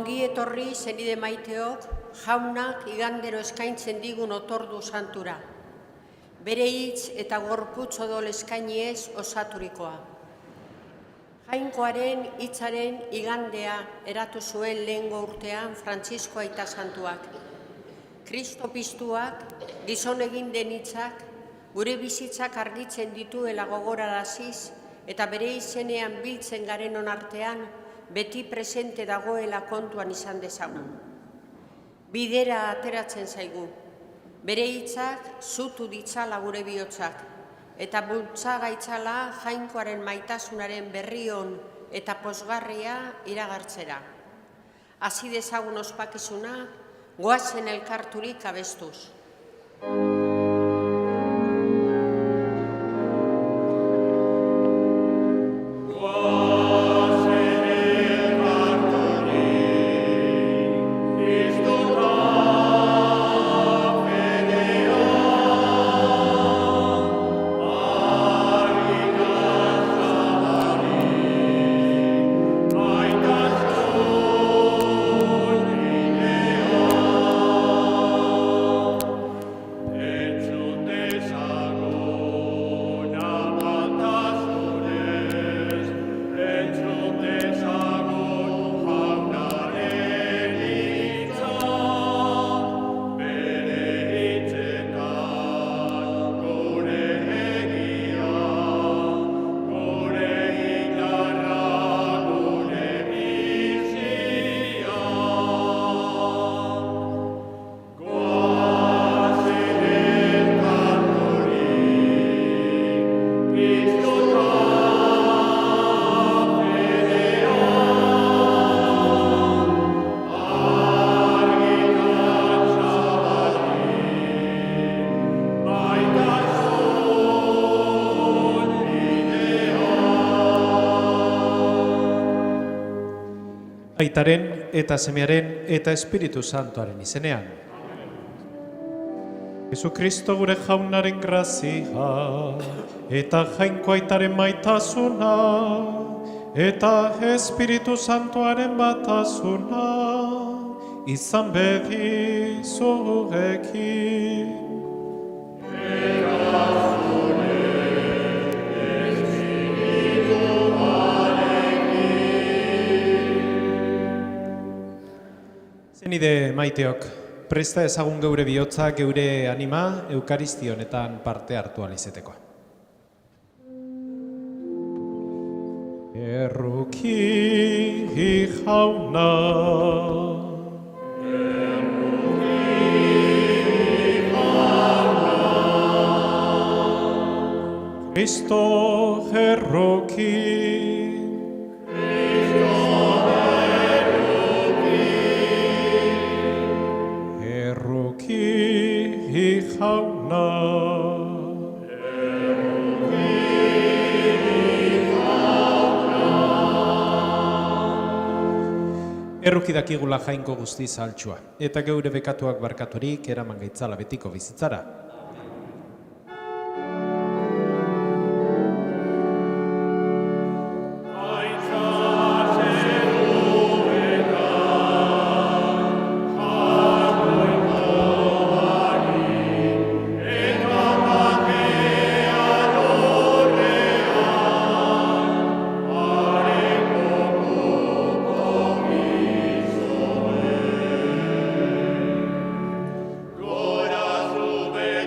Ongi etorri zenide maiteok, jaunak igandero eskaintzen digun otordu santura. Bere hitz eta gorputz odol eskainiez osaturikoa. Jainkoaren hitzaren igandea eratu zuen lehengo urtean Frantzisko aita santuak. Kristo piztuak, gizon egin den hitzak, gure bizitzak argitzen dituela gogoraraziz eta bere izenean biltzen garenon artean, beti presente dagoela kontuan izan dezagun. Bidera ateratzen zaigu, bere hitzak zutu ditzala gure bihotzak, eta bultzagaitzala jainkoaren maitasunaren berrion eta pozgarria iragartzera. Hasi dezagun ospakizuna, goazen elkarturik abestuz. Aitaren eta Semearen eta Espiritu Santuaren izenean. Jesukristo gure jaunaren grazia eta jainko aitaren maitasuna eta Espiritu Santuaren batasuna izan bedi zuekin. Zenide maiteok, presta ezagun geure bihotza, geure anima, Eukaristi honetan parte hartu alizeteko. Erruki jauna, Kristo erruki, jauna. Erruki dakigula jainko guztiz altxua, eta geure bekatuak barkaturik eraman gaitzala betiko bizitzara. Gora zube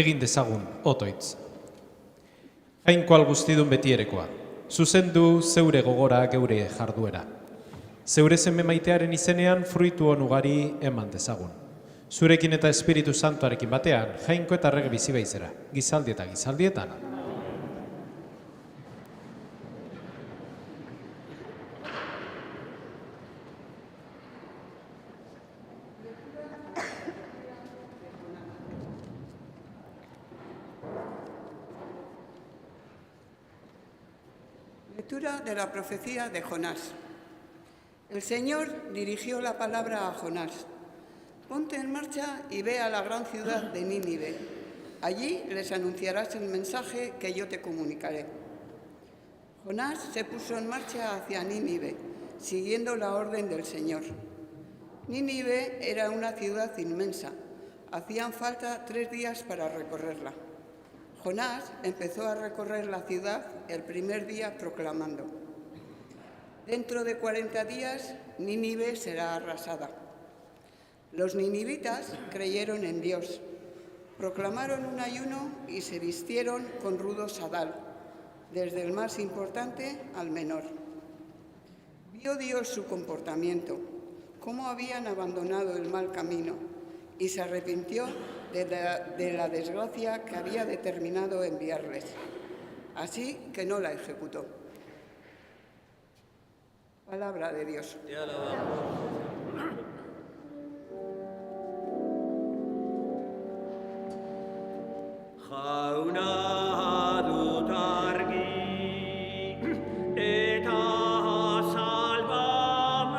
egin dezagun, otoitz. Jainkoal guztidun betierekoa, zuzendu zeure gogora geure jarduera. Zeure seme maitearen izenean fruitu on ugari eman dezagun. Zurekin eta Espiritu Santuarekin batean, jainko eta errege bizi baizera, gizaldi eta gizaldietan. Lectura de la profecía de Jonás. El Señor dirigió la palabra a Jonás. Ponte en marcha y ve a la gran ciudad de Nínive. Allí les anunciarás el mensaje que yo te comunicaré. Jonás se puso en marcha hacia Nínive, siguiendo la orden del Señor. Nínive era una ciudad inmensa. Hacían falta 3 días para recorrerla. Jonás empezó a recorrer la ciudad el primer día proclamando: dentro de 40 días Nínive será arrasada. Los ninivitas creyeron en Dios, proclamaron un ayuno y se vistieron con rudo sadal, desde el más importante al menor. Vio Dios su comportamiento, cómo habían abandonado el mal camino, y se arrepintió de la desgracia que había determinado enviarles, así que no la ejecutó. Palabra de Dios. Te alabamos. Jauna dut argi eta salbamen.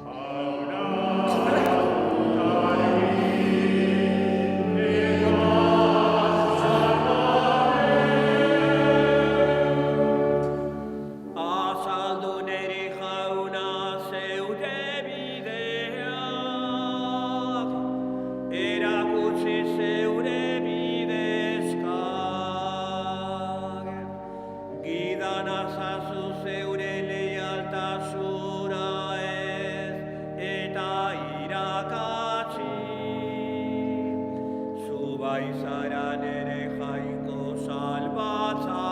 Jauna dut argi eta salbamen. Azaldu neri jauna zeute bideak, erakutsi zeure bidezkak. Gidan azazu zeure leialtasuna ez eta irakatsi. Zu bai zara nere jainko salbatzailea.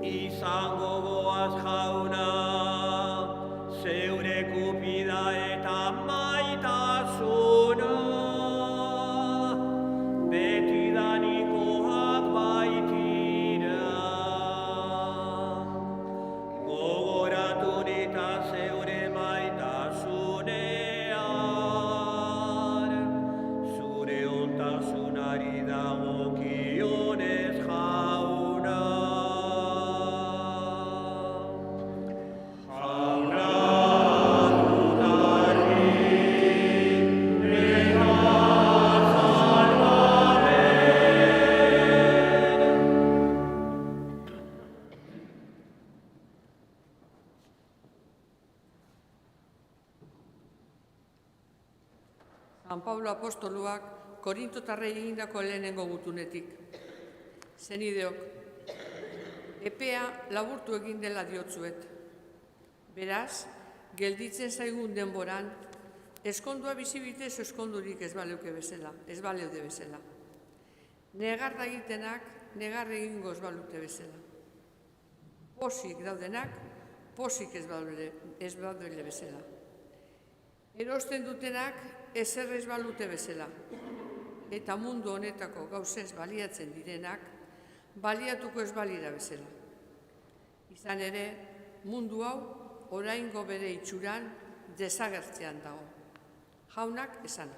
Izango goaz jauna, zeure kupida eta maitasuna, betidanikoak baitira. Gogoratu nita zeure maitasunean, zure ontasunari dagokionez jauna. Jauna dut argi eta salbamen. San Pablo apostoluak Korintotarrei egindako lehenengo gutunetik. Zenideok, epea laburtu egin dela diotzuet. Beraz, gelditzen zaigun denboran, eskondua bizibitez eskondurik ez baleude bezala. Negarra egitenak, negar egingo ez balute bezala. Posik daudenak, posik ez balute bezala. Erosten dutenak, ezer ez balute bezala. Eta mundu honetako gauzez baliatzen direnak, baliatuko ez balira bezala. Izan ere, mundu hau oraingo bere itxuran desagertzean dago. Jaunak esana.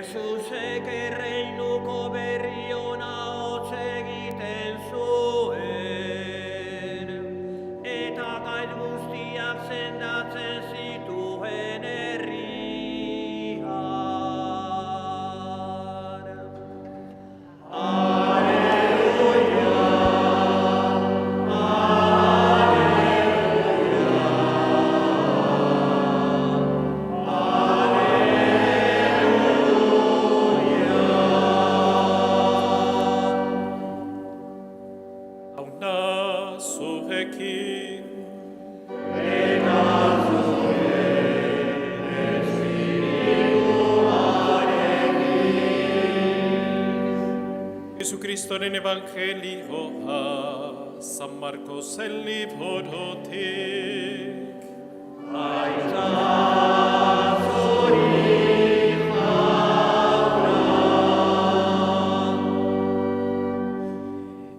Jesusek erreinuko berri ona hotz egiten zuen. Kristoren evangelioa, San Marcosen librotik.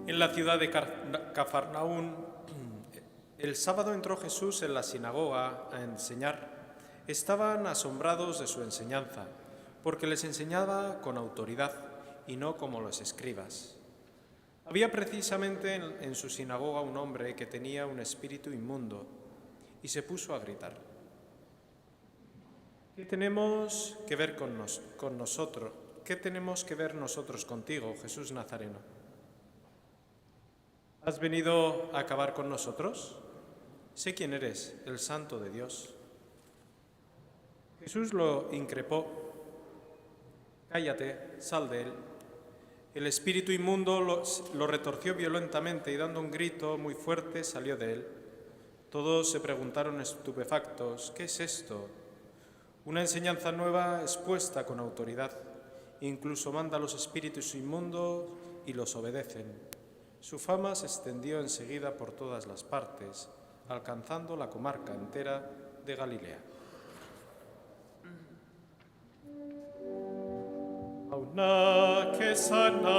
En la ciudad de Cafarnaún, el sábado entró Jesús en la sinagoga a enseñar. Estaban asombrados de su enseñanza, porque les enseñaba con autoridad y no como los escribas. Había precisamente en su sinagoga un hombre que tenía un espíritu inmundo y se puso a gritar: ¿Qué tenemos que ver con nosotros? ¿Qué tenemos que ver nosotros contigo, Jesús Nazareno? ¿Has venido a acabar con nosotros? Sé quién eres, el Santo de Dios. Jesús lo increpó: cállate, sal de él. El espíritu inmundo lo retorció violentamente y dando un grito muy fuerte salió de él. Todos se preguntaron estupefactos: ¿qué es esto? Una enseñanza nueva expuesta con autoridad. Incluso manda a los espíritus inmundos y los obedecen. Su fama se extendió enseguida por todas las partes, alcanzando la comarca entera de Galilea. Auna que sana,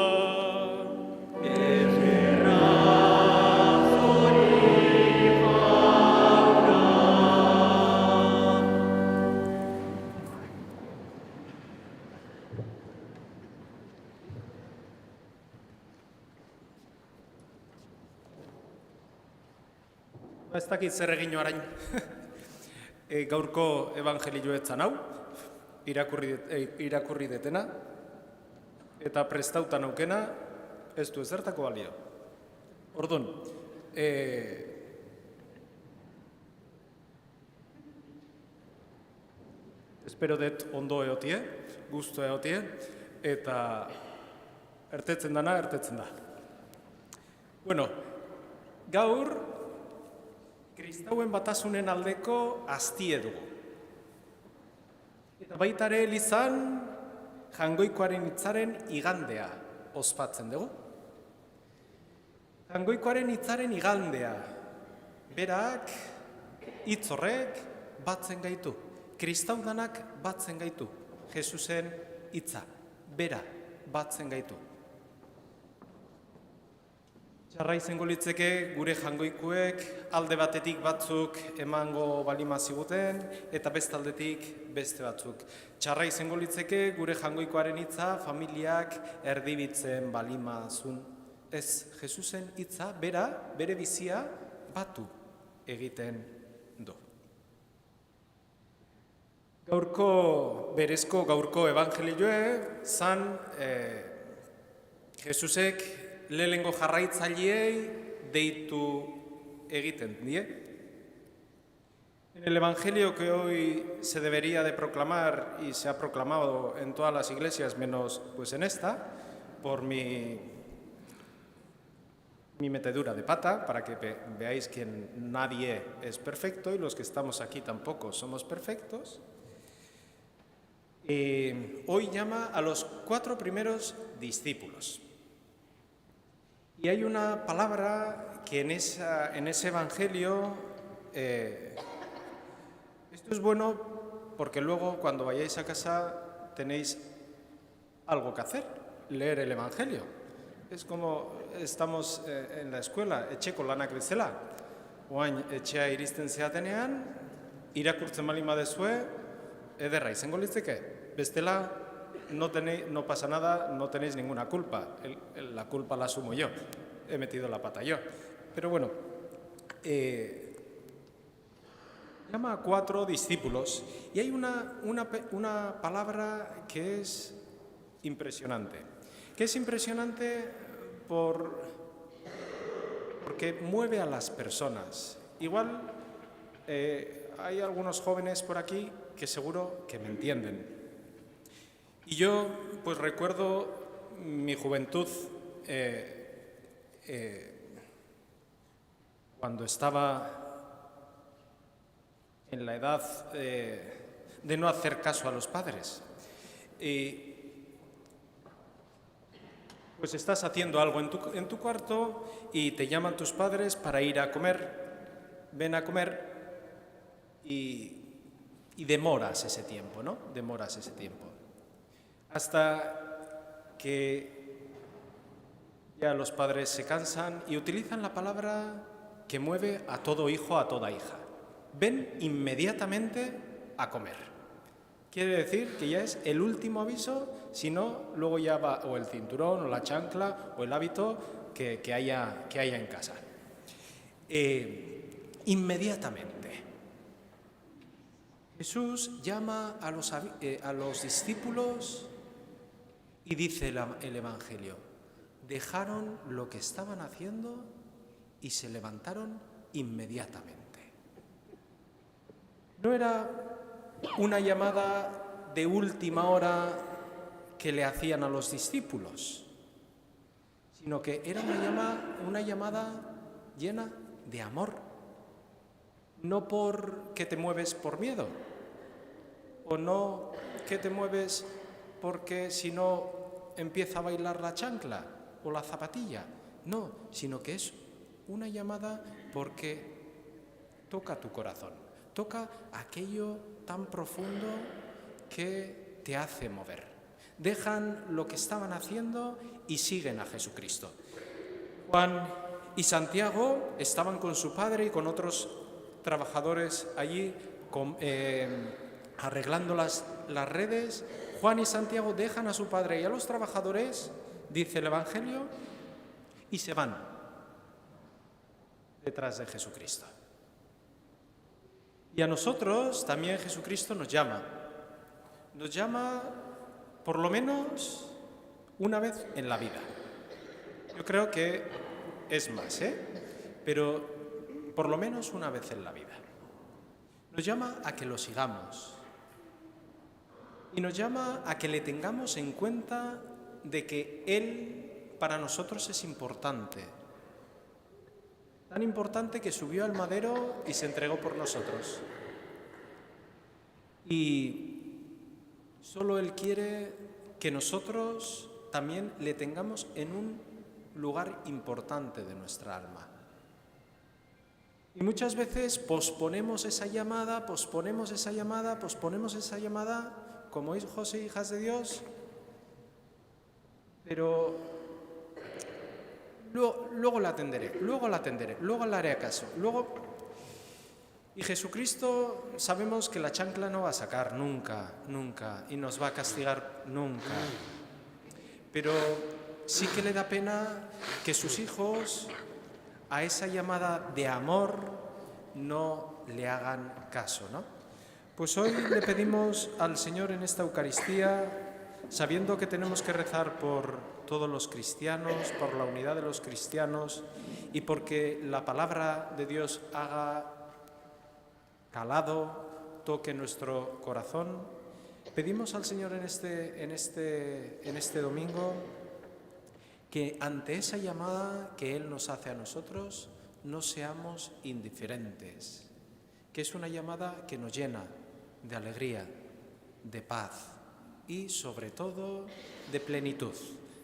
ez dakit zer egin orain. Gaurko evangelioetzan hau, irakurri detena, eta prestauta naukena, ez du ezertako balio. Orduan, espero dut ondo eotie, gusto eotie, eta ertetzen dana, ertetzen da. Bueno, gaur, kristauen batasunen aldeko aztie dugu. Eta baita ere elizan Jangoikoaren hitzaren igandea ospatzen dugu. Jangoikoaren hitzaren igandea, berak, hitz horrek batzen gaitu. Kristaudanak batzen gaitu. Jesusen hitza, bera, batzen gaitu. Txarra izango litzeke gure jangoikuek alde batetik batzuk emango balima ziguten eta beste aldetik beste batzuk. Txarra izango litzeke gure jangoikoaren hitza familiak erdibitzen balima zun. Ez, Jesusen hitza bera, bere bizia batu egiten du. Berezko gaurko evangelioe zan Jesusek lehengo jarraitzaileei deitu egiten die. En el evangelio que hoy se debería de proclamar y se ha proclamado en todas las iglesias menos pues en esta, por mi metedura de pata, para que veáis que nadie es perfecto y los que estamos aquí tampoco somos perfectos, hoy llama a los 4 primeros discípulos. Y hay una palabra que en ese evangelio, esto es bueno porque luego cuando vayáis a casa tenéis algo que hacer, leer el evangelio. Es como estamos en la escuela, etxeko lanak bezala. Oain etxea iristen zeatenean, irakurtzen baldin badezue, ederra izango litzeke. Bestela, no pasa nada, no tenéis ninguna culpa. La culpa la asumo yo. He metido la pata yo. Pero bueno, llama a 4 discípulos y hay una palabra que es impresionante. Que es impresionante porque mueve a las personas. Igual hay algunos jóvenes por aquí que seguro que me entienden. Y yo, pues recuerdo mi juventud cuando estaba en la edad de no hacer caso a los padres. Pues estás haciendo algo en tu cuarto y te llaman tus padres para ir a comer. Ven a comer y demoras ese tiempo, ¿no? Demoras ese tiempo. Hasta que ya los padres se cansan y utilizan la palabra que mueve a todo hijo, a toda hija. Ven inmediatamente a comer. Quiere decir que ya es el último aviso, si no, luego ya va o el cinturón, o la chancla, o el hábito que haya en casa. Inmediatamente. Jesús llama a los discípulos y dice el Evangelio, dejaron lo que estaban haciendo y se levantaron inmediatamente. No era una llamada de última hora que le hacían a los discípulos, sino que era una llamada llena de amor. No porque te mueves por miedo, o no que te mueves porque si no empieza a bailar la chancla o la zapatilla, no, sino que es una llamada porque toca tu corazón, toca aquello tan profundo que te hace mover. Dejan lo que estaban haciendo y siguen a Jesucristo. Juan y Santiago estaban con su padre y con otros trabajadores allí arreglando las redes. Juan y Santiago dejan a su padre y a los trabajadores, dice el Evangelio, y se van detrás de Jesucristo. Y a nosotros también Jesucristo nos llama por lo menos una vez en la vida. Yo creo que es más, pero por lo menos una vez en la vida. Nos llama a que lo sigamos y nos llama a que le tengamos en cuenta de que Él para nosotros es importante. Tan importante que subió al madero y se entregó por nosotros. Y solo Él quiere que nosotros también le tengamos en un lugar importante de nuestra alma. Y muchas veces posponemos esa llamada, como hijos e hijas de Dios, pero luego la atenderé, luego le haré caso, Y Jesucristo sabemos que la chancla no va a sacar nunca, y nos va a castigar nunca. Pero sí que le da pena que sus hijos a esa llamada de amor no le hagan caso, ¿no? Pues hoy le pedimos al Señor en esta Eucaristía, sabiendo que tenemos que rezar por todos los cristianos, por la unidad de los cristianos y porque la palabra de Dios haga calado, toque nuestro corazón. Pedimos al Señor en este domingo que ante esa llamada que Él nos hace a nosotros no seamos indiferentes, que es una llamada que nos llena de alegría, de paz y sobre todo de plenitud,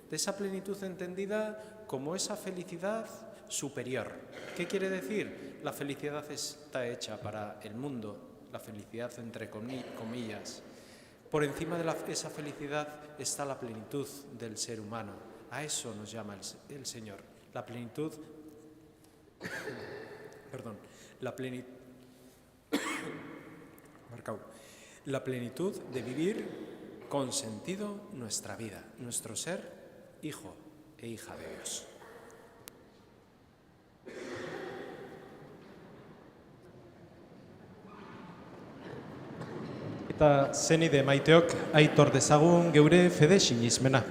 de esa plenitud entendida como esa felicidad superior. ¿Qué quiere decir? La felicidad está hecha para el mundo, la felicidad entre comillas. Por encima de esa felicidad está la plenitud del ser humano. A eso nos llama el Señor, la plenitud, la plenitud de vivir con sentido nuestra vida, nuestro ser hijo e hija de Dios. Eta zenide maiteok aitor dezagun geure fede sinismena.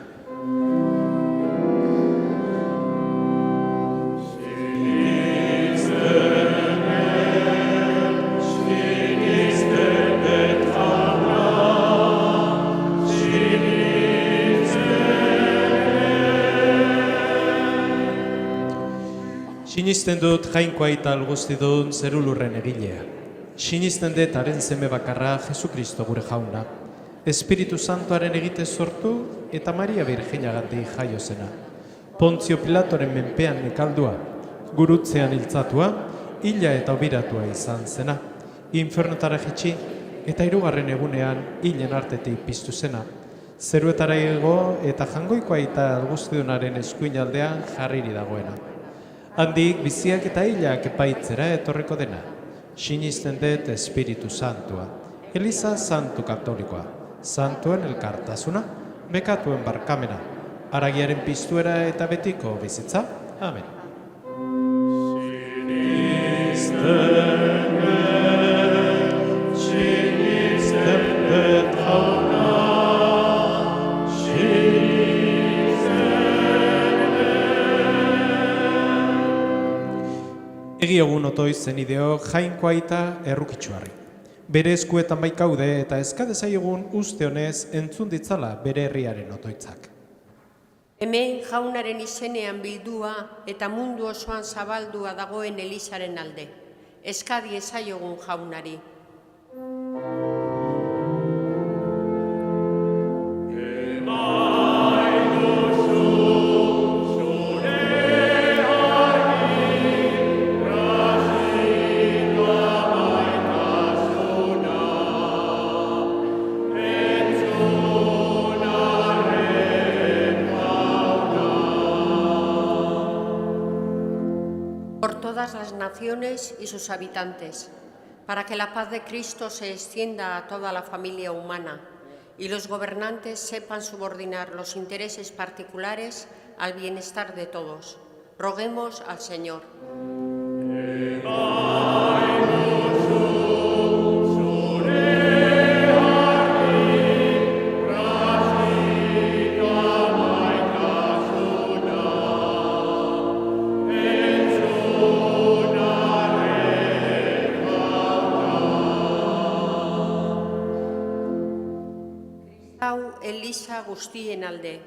Sinisten dut jainko aita guztidun zerulurren egilea. Sinisten dut haren seme bakarra Jesukristo gure jauna. Espiritu Santoaren egite sortu eta Maria Birjinagatik jaio zena. Pontzio Pilatoren menpean nekaldua, gurutzean hiltzatua, hila eta obiratua izan zena, infernotara jetxi eta 3. egunean hilen artetik piztu zena, zeruetara igo eta jangoiko aita Algustidunaren eskuinaldean jarriri dagoena. Handik biziak eta hilak epaitzera etorriko dena, sinisten dut Espiritu Santua, Eliza Santu Katolikoa, Santuen elkartasuna, bekatuen barkamena, haragiaren piztuera eta betiko bizitza. Amen. Egi egun otoiz zenideo jainko aita errukitsuarri. Bere eskuetan baikaude eta eskadezaigun uste honez entzun ditzala bere herriaren otoitzak. Hemen jaunaren izenean bildua eta mundu osoan zabaldua dagoen Elizaren alde. Eskadi ezaiogun jaunari. Las naciones y sus habitantes, para que la paz de Cristo se extienda a toda la familia humana y los gobernantes sepan subordinar los intereses particulares al bienestar de todos. Roguemos al Señor. Eliza guztien alde,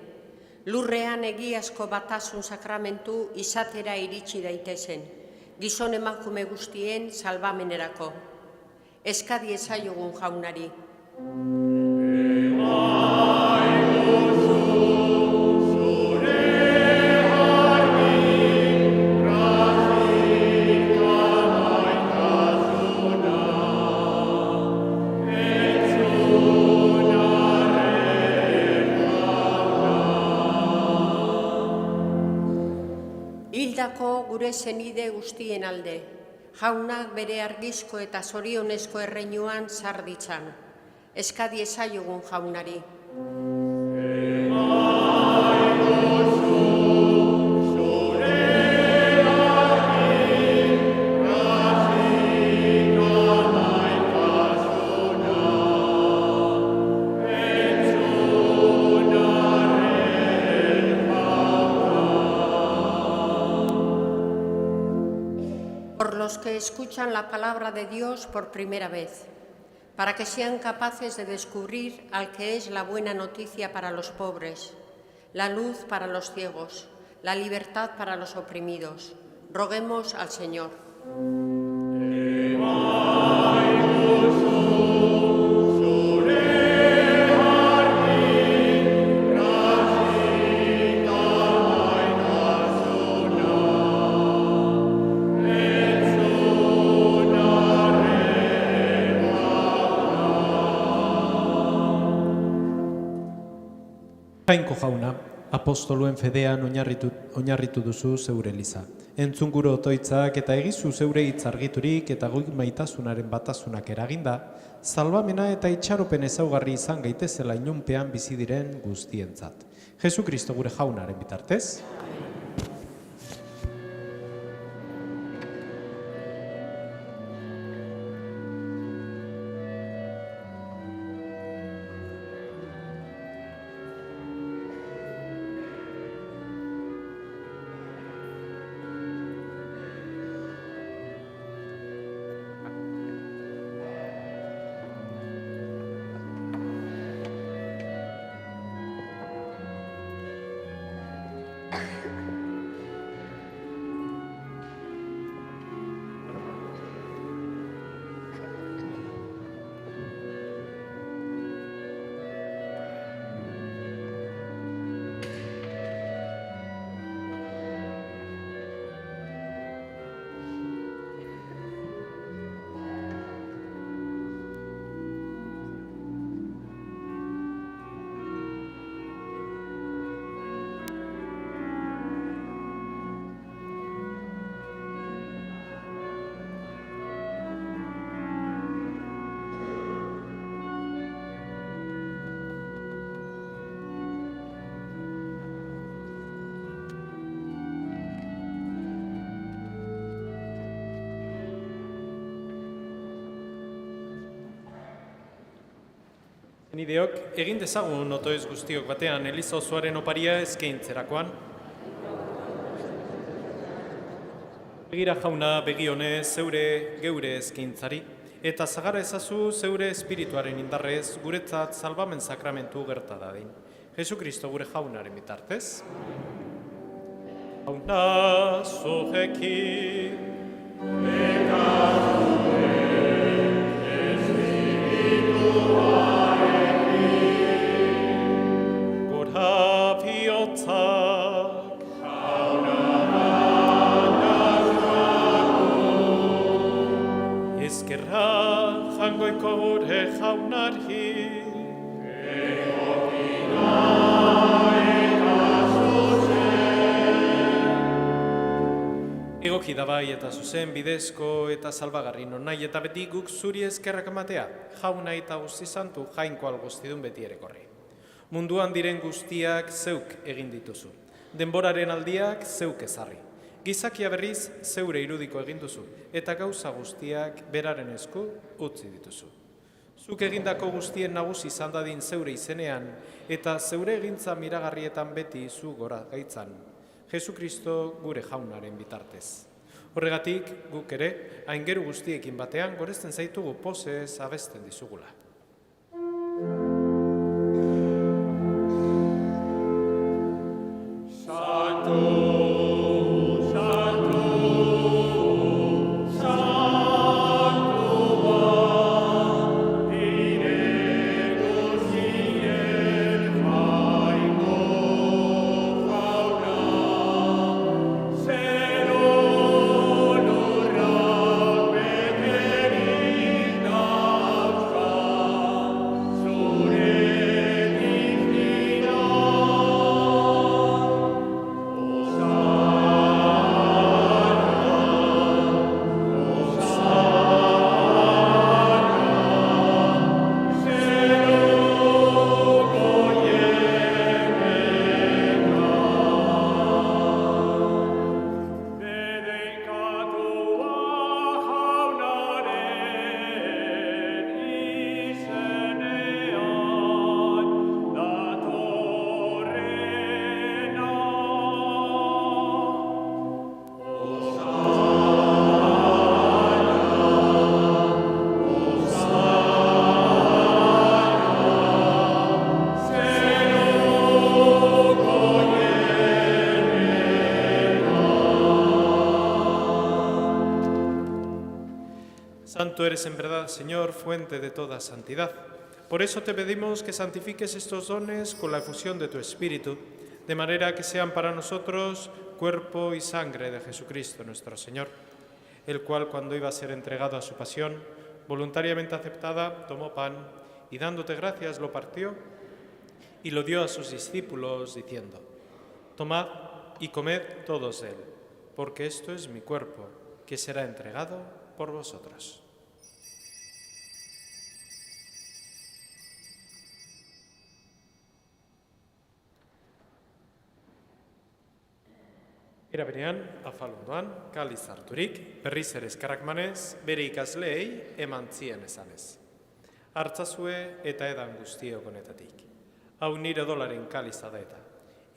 lurrean egiazko batasun sakramentu izatera iritsi daitezen, gizon emakume guztien salbamenerako. Eskadi ezaiogun jaunari. Hildako gure zenide guztien alde, jaunak bere argizko eta zorionezko erreinuan sar ditzan. Eskadi ezaiogun jaunari. Los que escuchan la palabra de Dios por primera vez, para que sean capaces de descubrir al que es la buena noticia para los pobres, la luz para los ciegos, la libertad para los oprimidos. Roguemos al Señor. Jainko jauna, apostoluen fedean oinarritu duzu zeure Eliza. Entzun gure otoitzak eta egizu zeure hitz argiturik eta goi maitasunaren batasunak eraginda, salbamena eta itxaropen ezaugarri izan gaitezela inunpean bizi diren guztientzat. Jesu Kristo gure jaunaren bitartez. Nideok, egin dezagun otoez guztiok batean Eliza osoaren oparia eskaintzerakoan. Begira jauna begi honez zeure geure eskaintzari, eta zagara ezazu zeure espirituaren indarrez guretzat salbamen sakramentu gerta dadin. Jesukristo gure jaunaren bitartez. Jauna zurekin. Gora bihotzak. Ezkerra jangoiko gure jaunari. Egoki da bai eta zuzen bidezko eta salbagarri non nahi eta beti guk zuri eskerrak ematea, jauna eta guzti santu jainko alguztidun beti erekorri. Munduan diren guztiak zeuk egin dituzu, denboraren aldiak zeuk ezarri. Gizakia berriz zeure irudiko egin duzu eta gauza guztiak beraren esku utzi dituzu. Zuk egindako guztien nagusi izan dadin zeure izenean eta zeure egintza miragarrietan beti zu gora gaitzan. Jesukristo gure jaunaren bitartez. Horregatik, guk ere, aingeru guztiekin batean, goresten zaitugu pozez abesten dizugula. Santo eres en verdad, Señor, fuente de toda santidad. Por eso te pedimos que santifiques estos dones con la efusión de tu Espíritu, de manera que sean para nosotros cuerpo y sangre de Jesucristo nuestro Señor, el cual, cuando iba a ser entregado a su pasión, voluntariamente aceptada, tomó pan y dándote gracias lo partió y lo dio a sus discípulos, diciendo: Tomad y comed todos de él, porque esto es mi cuerpo, que será entregado por vosotros. Era berean, afalondoan, kaliz harturik, berriz ere eskerrak manez, bere ikasleei eman zien esanez. Hartzazue eta edan guztiok honetatik. Hau nire odolaren kaliza da eta.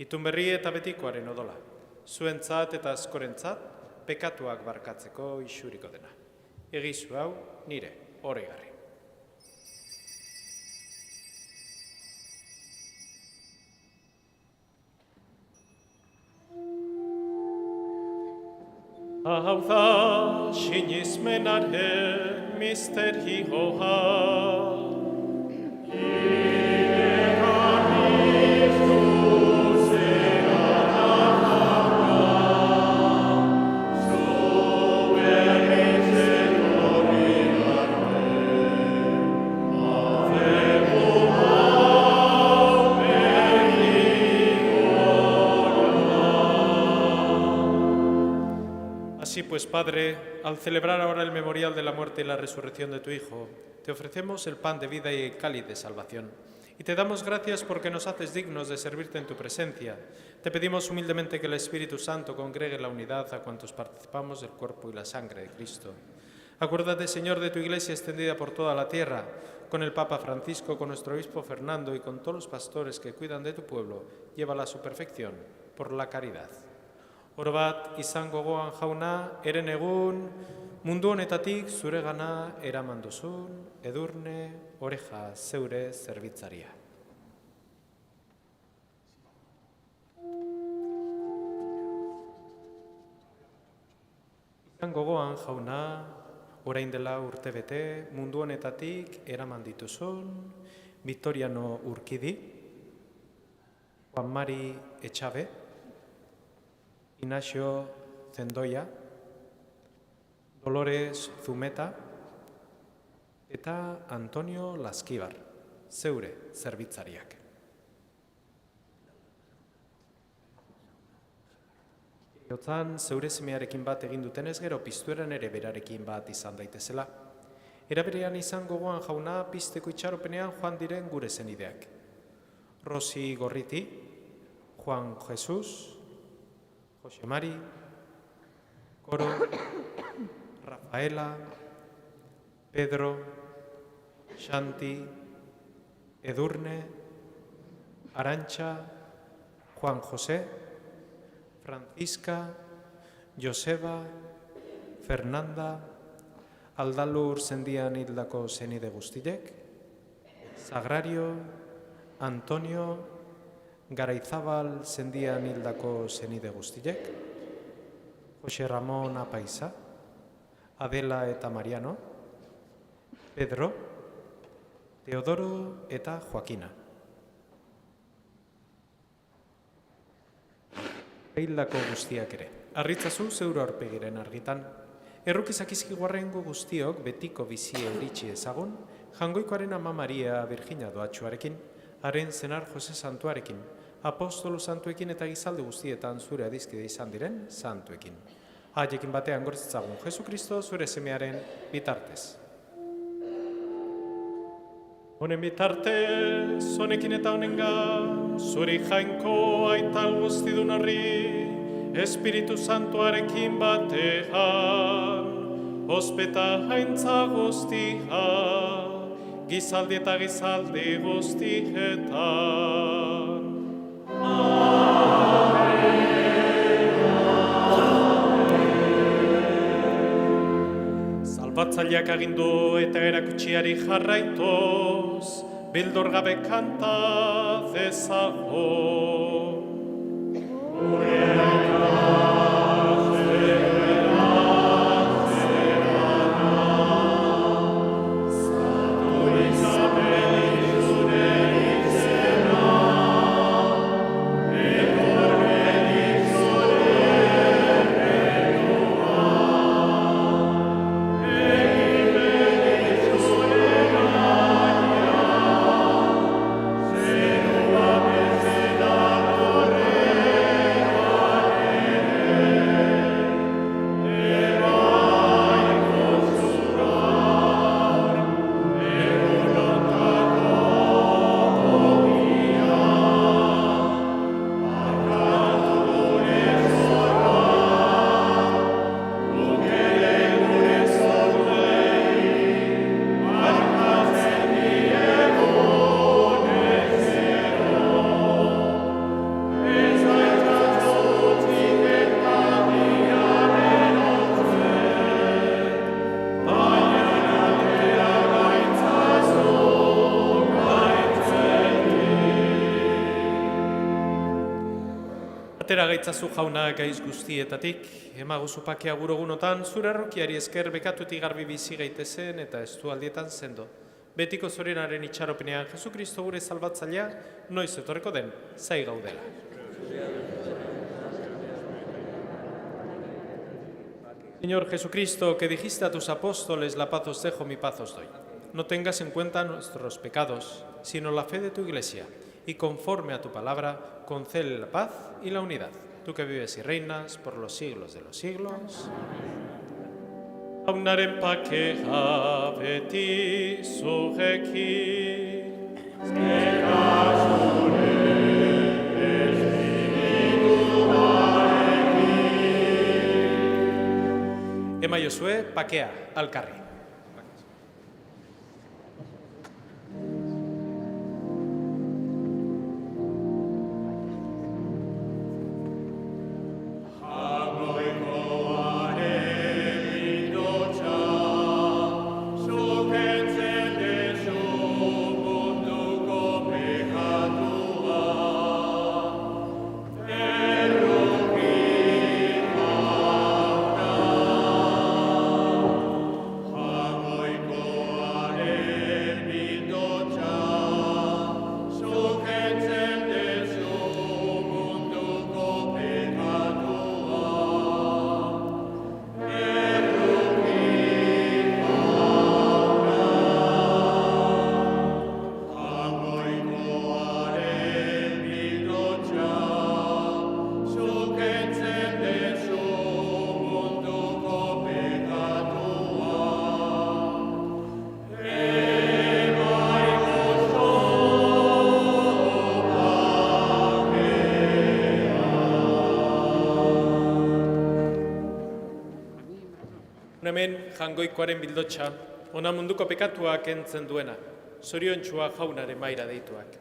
Itun berri eta betikoaren odola. Zuentzat eta askorentzat, pekatuak barkatzeko isuriko dena. Egizu hau nire oregarri. Hau da sinismenaren misterioa. Así pues, Padre, al celebrar ahora el memorial de la muerte y la resurrección de tu Hijo, te ofrecemos el pan de vida y el cáliz de salvación. Y te damos gracias porque nos haces dignos de servirte en tu presencia. Te pedimos humildemente que el Espíritu Santo congregue en la unidad a cuantos participamos del cuerpo y la sangre de Cristo. Acuérdate, Señor, de tu Iglesia extendida por toda la tierra, con el Papa Francisco, con nuestro obispo Fernando y con todos los pastores que cuidan de tu pueblo, llévala a su perfección por la caridad. Oro bat izan gogoan jauna, eren egun, mundu honetatik zuregana eraman duzun, Edurne Oreja zeure zerbitzaria. Izan gogoan jauna, orain dela urtebete, mundu honetatik eraman dituzun, Victoriano Urkidi, Juan Mari Etxabe, Ignacio Zendoia, Dolores Zumeta eta Antonio Laskibar, zeure zerbitzariak. Heriotzan, zeure semearekin bat egin dutenez gero piztueran ere berarekin bat izan daitezela. Era berean izan gogoan jauna pizteko itxaropenean joan diren gure zenideak. Rosi Gorriti, Juan Jesus, Jose Mari, Coro, Rafaela, Pedro, Xanti, Edurne, Arantxa, Juan José, Francisca, Joseba, Fernanda, Aldalur zendian hildako zenide guztiek, Sagrario, Antonio, Garaizabal zendian hildako zenide guztiek, Jose Ramon Apaiza, Adela eta Mariano, Pedro, Teodoro eta Joakina. Hildako guztiak ere. Arritzazu zeure aurpegiren argitan. Errukizak izkiguarrengo guztiok betiko bizi euritsi ezagun, jangoikoaren ama Maria Virginia doatxuarekin, haren zenar Jose Santuarekin, apostolu santuekin eta gizalde guztietan zure adizkide izan diren santuekin. Haiekin batean gortzetzagun Jesukristo zure semearen bitartez. Honen bitartez, honekin eta honenga, zuri jainko aital guztidun horri, Espiritu Santuarekin batean, ospeta haintza guztia, gizaldi eta gizaldi guztietan. Salbatzaileak agindu eta erakutsiari jarraituz, bildor gabe kanta dezagun. Atera gaitzazu jauna gaiz guztietatik, emaguzu pakea gurogunotan, zure arrokiari esker bekatutik garbi bizi gaitezen eta estualdietan sendo. Betiko zorenaren itxaropenean Jesukristo gure salbatzailea, noiz etorreko den, zai gaudela. Señor Jesucristo, que dijiste a tus apóstoles, la paz os dejo, mi paz os doy. No tengas en cuenta nuestros pecados, sino la fe de tu Iglesia, y conforme a tu palabra, concédele la paz y la unidad. Tú que vives y reinas por los siglos de los siglos. Jaunaren pakea beti zurekin. Emaiozue, pakea, alkarri. Hemen jangoikoaren bildotxa, ona munduko pekatuak kentzen duena, zoriontsua jaunaren maira deituak.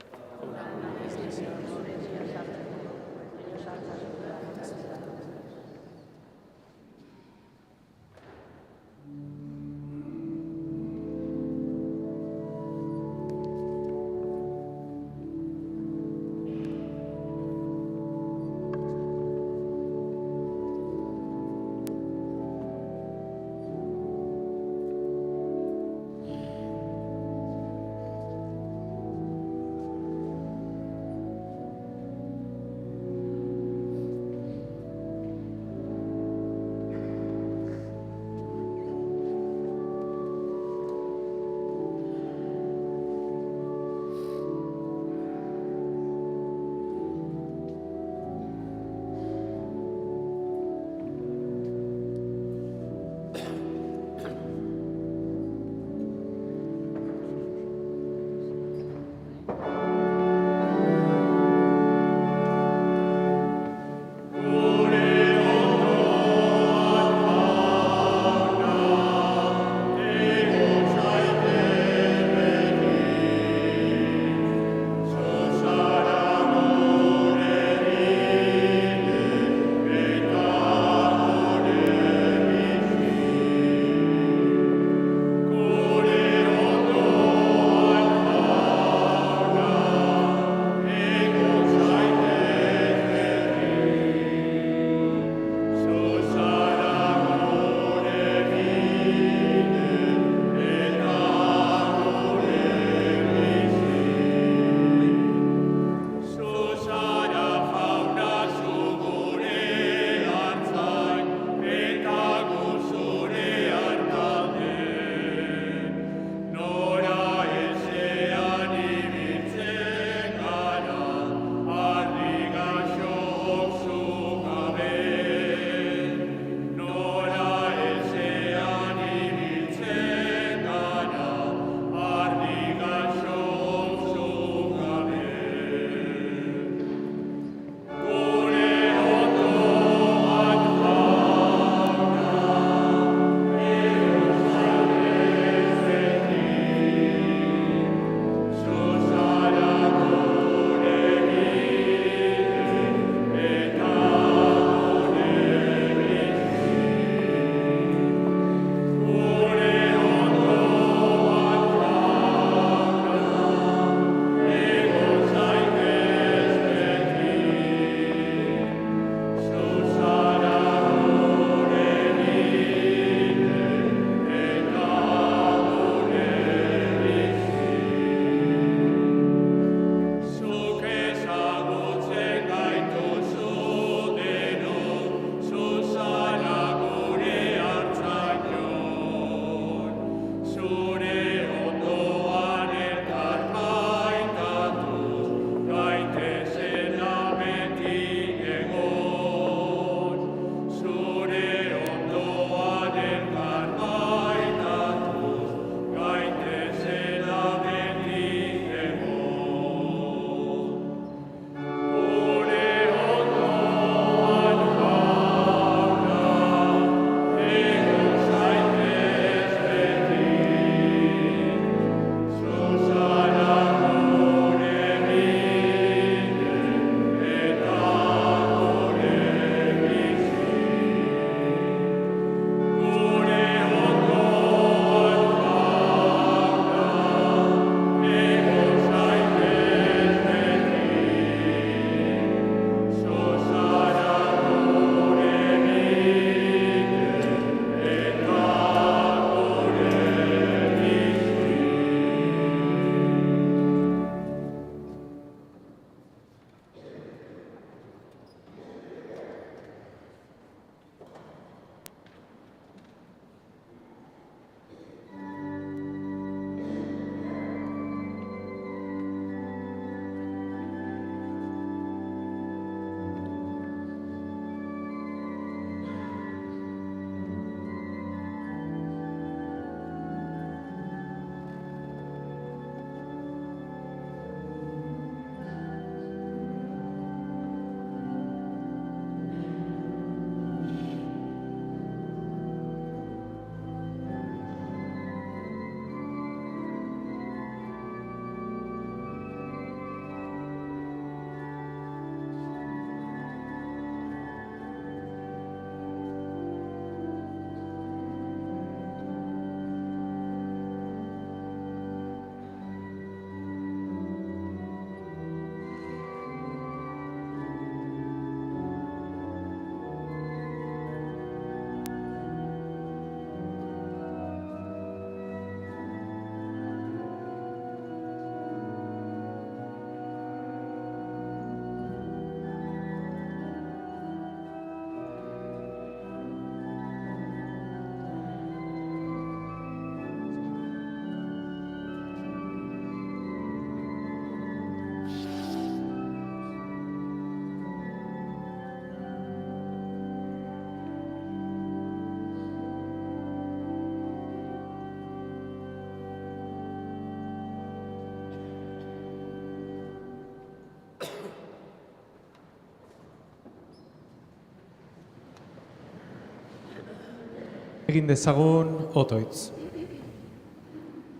Egin dezagun otoitz.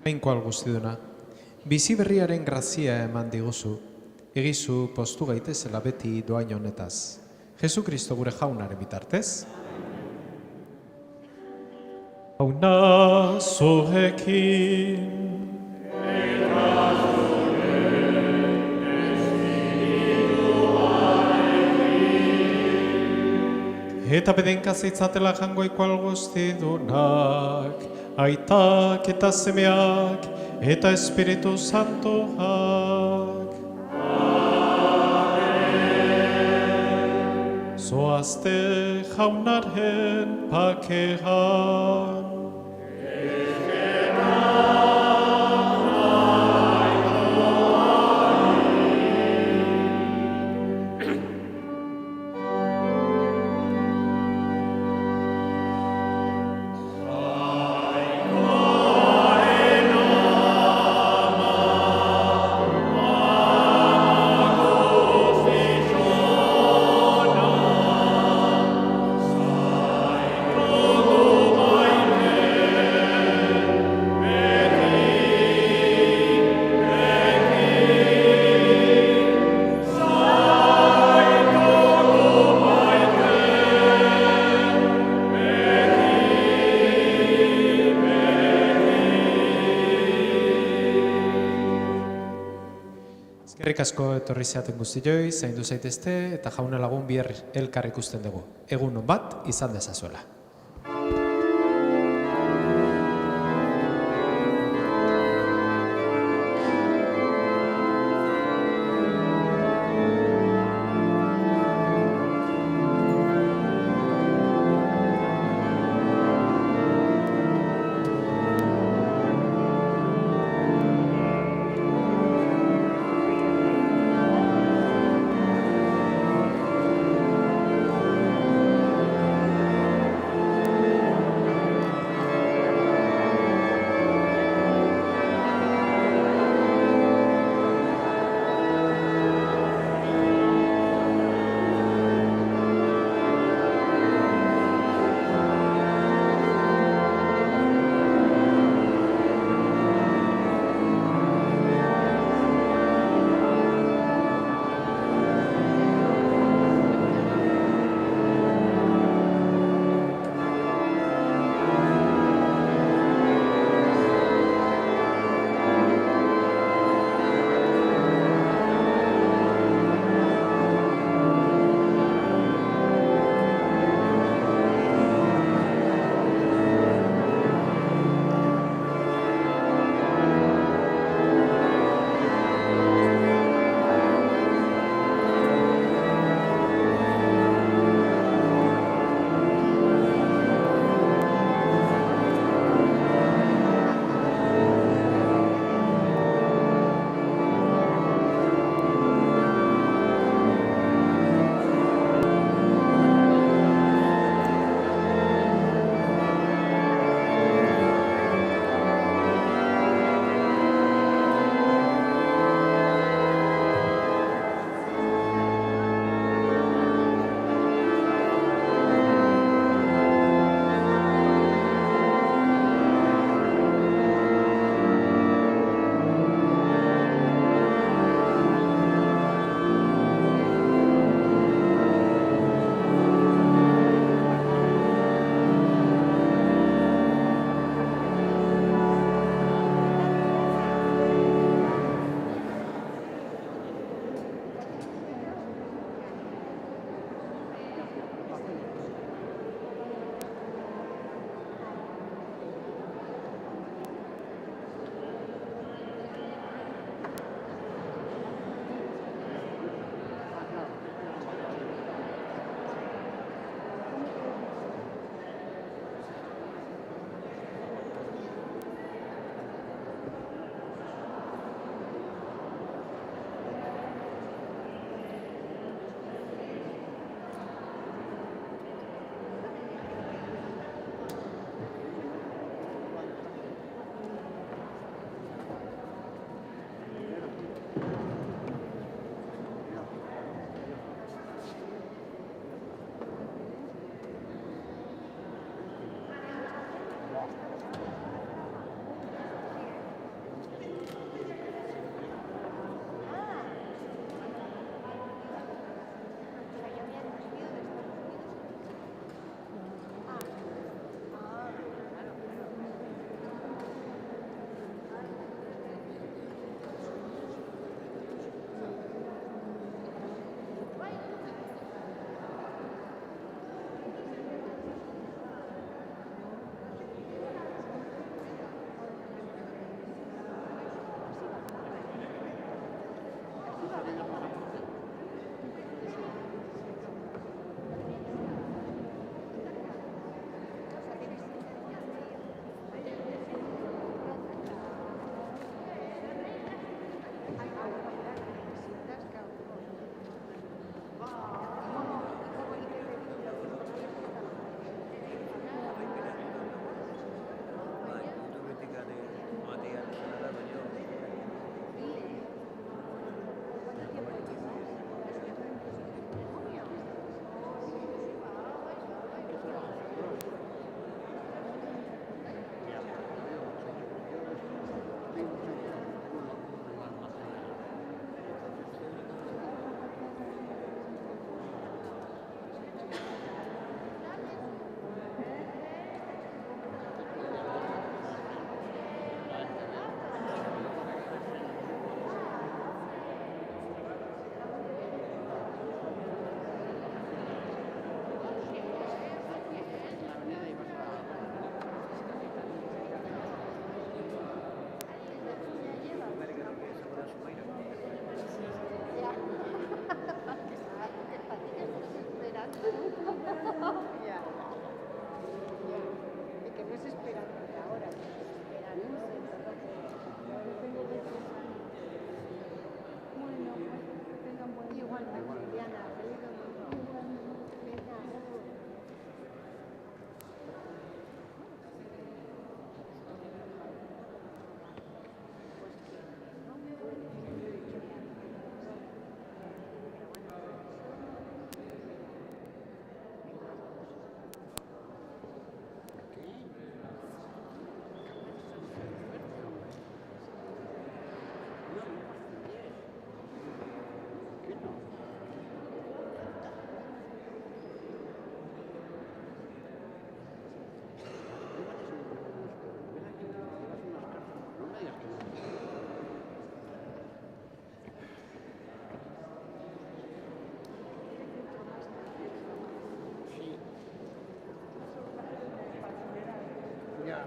Jainkoa guztiduna, bizi berriaren grazia eman diguzu, egizu postu gaitezela beti doain honetaz. Jesu Kristo gure jaunaren bitartez. Jauna zuekin. Eta bedenka zeitzatela jangoiko alguztidunak, aitak eta semeak, eta Espiritu Santoak. Amen. Zoazte jaunaren pakean. Eskerrik asko etorri zeaten guztioi, zaindu zaitezte eta jauna lagun bihar elkar ikusten dugu. Egun on bat izan dezazuela.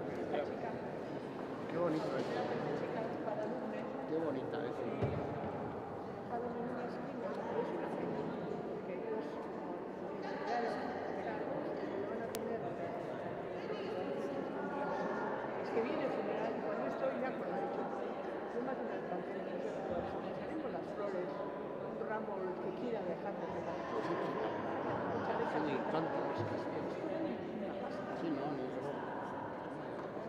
Qué bonito es. Qué bonita es. Es que viene el funeral y cuando estoy ya con la hecho. Yo más una canción, echaremos las flores, un ramo, el que quiera dejarlo de la Me encanta. Sí, no, ni yo.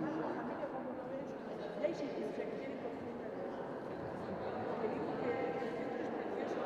la familia como lo ves, y hay sitios que quieren coger te digo que el centro es precioso,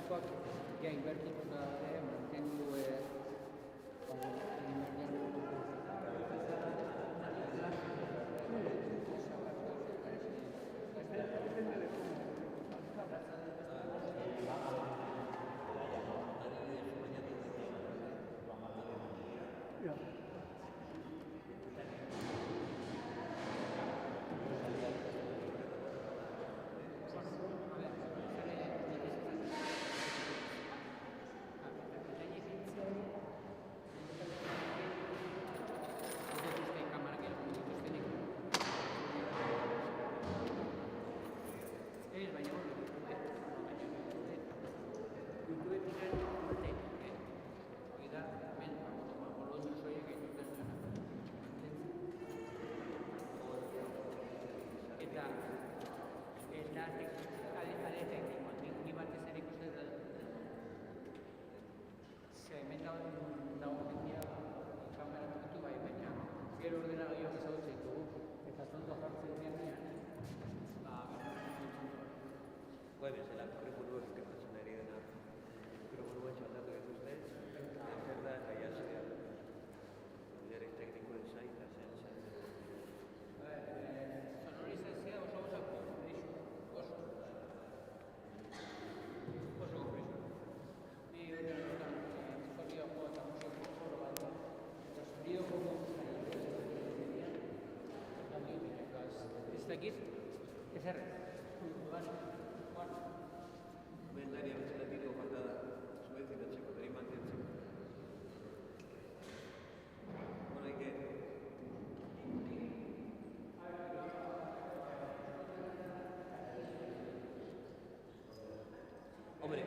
ekipoak ja inbertituta mantendu gero ordenagailuak ezagutzen ditugu eta zondoa jartzen dianean bezala kurrikuluak ikertzen ari dena kurrikulua txaldatu dituzte zer da jaiatzea alderek teknikoen zaita zen sonorizazioa oso oso kompreso bi horretan historia joa eta oso zoro bat eta sonido como ez dakit ezer Komentaria bezala tiro falta da zuetzinatzeko eta mantentzeko. Bueno, hay que Hombre,